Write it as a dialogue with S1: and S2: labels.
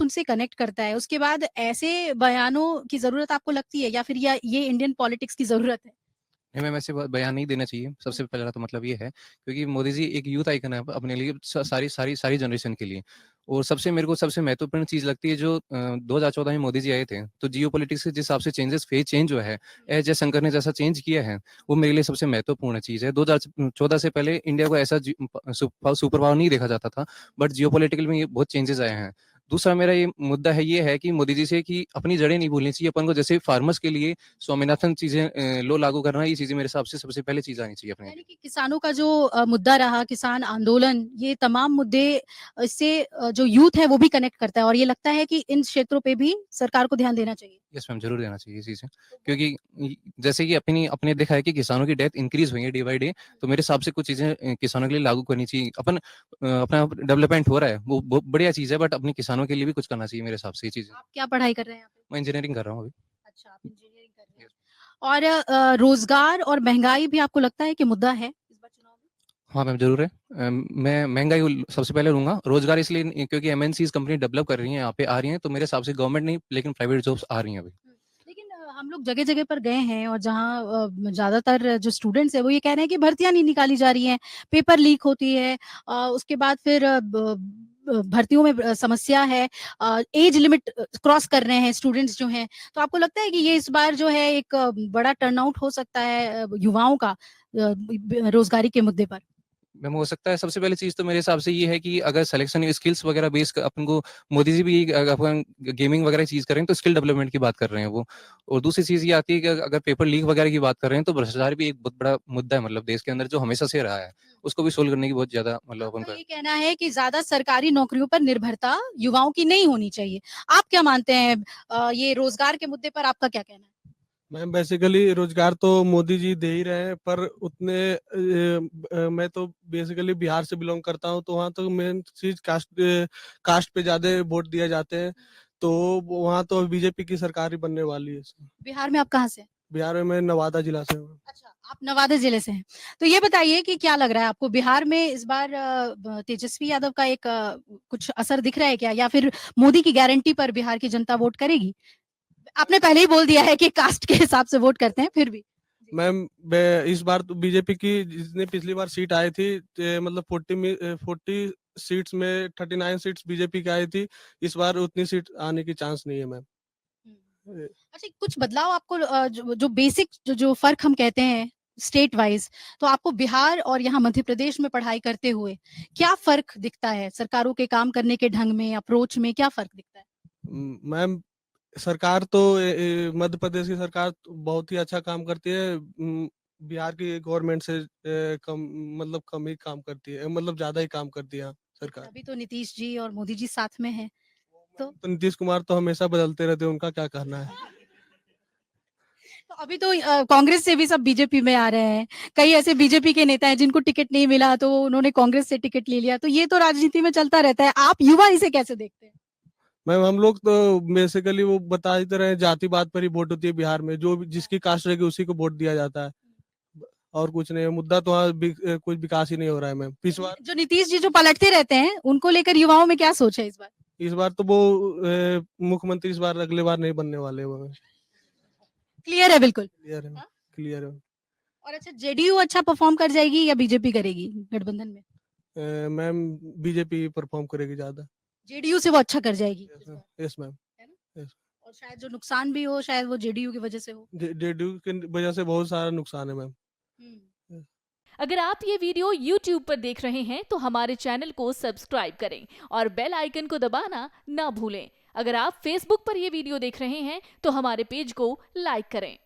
S1: उनसे कनेक्ट करता है। उसके बाद ऐसे बयानों की ज़रूरत आपको लगती है या फिर या ये इंडियन पॉलिटिक्स की ज़रूरत है?
S2: नहीं, मैम ऐसे ब बयान नहीं देना चाहिए। सबसे पहला तो मतलब ये है, क्योंकि मोदी जी एक यूथ आइकन है अपने लिए सारी जनरेशन के लिए। और सबसे मेरे को सबसे महत्वपूर्ण चीज़ लगती है जो 2014 में मोदी जी आए थे, तो जियोपॉलिटिक्स के जिस हिसाब से फेज़ चेंज हुआ है, एस जयशंकर ने जैसा चेंज किया है, वो मेरे लिए सबसे महत्वपूर्ण चीज़ है। 2014 से पहले इंडिया को ऐसा सुपर पावर नहीं देखा जाता था, बट जियोपॉलिटिकल में ये बहुत चेंजेज़ आए हैं। दूसरा मेरा ये मुद्दा है, ये है कि मोदी जी से कि अपनी जड़ें नहीं भूलनी चाहिए अपन को। जैसे फार्मर्स के लिए स्वामीनाथन चीज़ें लॉ लागू करना, ये चीज़ें मेरे हिसाब से सबसे पहले चीज़ आनी चाहिए अपने
S1: यानी
S2: लिए।
S1: कि किसानों का जो मुद्दा रहा, किसान आंदोलन, ये तमाम मुद्दे इससे जो यूथ है वो भी कनेक्ट करता है और ये लगता है कि इन क्षेत्रों पे भी सरकार को ध्यान देना चाहिए।
S2: यस मैम, ज़रूर देना चाहिए ये चीज़ें।
S1: तो वो
S2: क्योंकि जैसे कि अपनी अपने देखा है कि किसानों की डेथ इंक्रीज़ हुई है डे बाय डे, तो मेरे हिसाब से कुछ चीज़ें किसानों के लिए लागू करनी चाहिए। अपना डेवलपमेंट हो रहा है, वो बढ़िया चीज़ है, बट अपने किसानों के लिए भी कुछ करना चाहिए मेरे हिसाब से ये चीज़ें।
S1: आप क्या पढ़ाई कर रहे हैं यहाँ पे?
S2: मैं इंजीनियरिंग कर रहा हूँ अभी।
S1: अच्छा, आप इंजीनियरिंग कर रहे हैं। और रोज़गार और महँगाई भी आपको लगता है कि मुद्दा है इस बार चुनाव में?
S2: हाँ मैम, ज़रूर है। मैं महँगाई को सबसे पहले लूँगा, रोज़गार इसलिए क्योंकि एमएनसीज़ कंपनी डेवलप कर रही हैं, यहाँ पे आ रही हैं, तो मेरे हिसाब से गवर्नमेंट नहीं, लेकिन प्राइवेट जॉब्स आ रही हैं अभी।
S1: हुँ। लेकिन हम लोग जगह-जगह पर गए हैं और जहाँ ज़्यादातर जो स्टूडेंट्स हैं वो ये कह रहे हैं कि भर्तियाँ नहीं निकाली जा रही हैं, पेपर लीक होती है। उसके बाद फिर भर्तियों में समस्या है। एज लिमिट क्रॉस कर रहे हैं स्टूडेंट्स जो हैं। तो आपको लगता है कि ये इस बार जो है एक बड़ा टर्नआउट हो सकता है युवाओं का रोज़गारी के मुद्दे पर?
S2: मैम हो सकता है। सबसे पहली चीज़ तो मेरे हिसाब से ये है कि अगर सिलेक्शन स्किल्स वगैरह बेस अपन को, मोदी जी भी अपन गेमिंग वगैरह चीज़ कर रहे हैं, तो स्किल डेवलपमेंट की बात कर रहे हैं वो। और दूसरी चीज़ ये आती है कि अगर पेपर लीक वगैरह की बात कर रहे हैं, तो भ्रष्टाचार भी एक बहुत बड़ा मुद्दा है, मतलब देश के अंदर जो हमेशा से रहा है। उसको भी सोल्व करने की बहुत ज़्यादा मतलब अपन
S1: आपका
S2: का।
S1: ये कहना है कि ज़्यादा सरकारी नौकरियों पर निर्भरता युवाओं की नहीं होनी चाहिए। आप क्या मानते हैं ये रोज़गार के मुद्दे पर आपका क्या कहना है?
S3: मैम बेसिकली रोजगार तो मोदी जी दे ही रहे हैं, पर उतने मैं तो बेसिकली बिहार से बिलोंग करता हूँ, तो वहाँ तो मेन चीज कास्ट पे ज्यादा वोट दिए जाते हैं। तो वहाँ तो बीजेपी की सरकार ही बनने वाली है।
S1: बिहार में आप कहाँ से हैं?
S3: बिहार में मैं नवादा जिला से हूँ।
S1: अच्छा, आप नवादा ज़िले से हैं। तो ये बताइए कि क्या लग रहा है आपको बिहार में इस बार तेजस्वी यादव का एक कुछ असर दिख रहा है क्या? या फिर मोदी की गारंटी पर बिहार की जनता वोट करेगी? आपने पहले ही बोल दिया है कि कास्ट के हिसाब से वोट करते हैं, फिर भी? जी।
S3: मैम इस बार तो बीजेपी की जितने पिछली बार सीट आई थी, मतलब 40 सीट्स में 39 सीट्स बीजेपी की आई थी। इस बार उतनी सीट आने की चांस नहीं है मैम।
S1: हुँ।
S3: अ,
S1: अच्छा कुछ बदलाव आपको जो बेसिक जो फ़र्क हम कहते हैं स्टेट वाइज़, तो आपको बिहार और यहाँ मध्य प्रदेश में पढ़ाई करते हुए क्या फ़र्क दिखता है? सरकारों के काम करने के ढंग में, अप्रोच में क्या फ़र्क दिखता है?
S3: मैम सरकार तो मध्य प्रदेश की सरकार तो बहुत ही अच्छा काम करती है। बिहार की गवर्नमेंट से कम, मतलब कम ही काम करती है, मतलब ज्यादा ही काम करती है यहाँ
S1: लेकिन
S3: सरकार।
S1: अभी तो नीतीश जी और मोदी जी साथ में हैं, तो?
S3: तो नीतीश कुमार तो हमेशा बदलते रहते हैं, उनका क्या कहना है।
S1: तो अभी तो कांग्रेस से भी सब बीजेपी में आ रहे हैं। कई ऐसे बीजेपी के नेता हैं जिनको टिकट नहीं मिला तो उन्होंने कांग्रेस से टिकट ले लिया। तो ये तो राजनीति में चलता रहता है। आप युवा इसे कैसे देखते हैं?
S3: मैम हम लोग तो बेसिकली वो बता ही तो रहे हैं, जाति बात पर ही वोट होती है बिहार में, जो जिसकी कास्ट रहेगी उसी को वोट दिया जाता है। और कुछ नहीं है, मुद्दा तो वहाँ कोई विकास ही नहीं हो रहा है मैम इस
S1: लेकिन
S3: बार।
S1: जो नीतीश जी जो पलटते रहते हैं, उनको लेकर युवाओं में क्या सोच है इस बार?
S3: इस बार तो वो मुख्यमंत्री इस बार अगले बार नहीं बनने वाले वो।
S1: क्लियर है बिल्कुल।
S3: क्लियर है।
S1: हाँ?
S3: क्लियर है।
S1: और अच्छा जेडीयू अच्छा परफॉर्म कर जाएगी या बीजेपी करेगी गठबंधन में?
S3: मैम बीजेपी परफॉर्म करेगी ज्यादा।
S1: जेडीयू से वो अच्छा कर जाएगी
S3: यस
S1: इस
S3: मैम।
S1: बार,
S3: यस मैम।
S1: है ना?
S3: यस।
S1: और शायद जो नुकसान भी हो शायद वो जेडीयू की वजह से हो।
S3: जेडीयू की वजह से बहुत सारा नुकसान है मैम।
S1: हुँ।
S4: अगर आप ये वीडियो YouTube पर देख रहे हैं तो हमारे चैनल को सब्सक्राइब करें और बेल आइकन को दबाना ना भूलें। अगर आप Facebook पर ये वीडियो देख रहे हैं तो हमारे पेज को लाइक करें।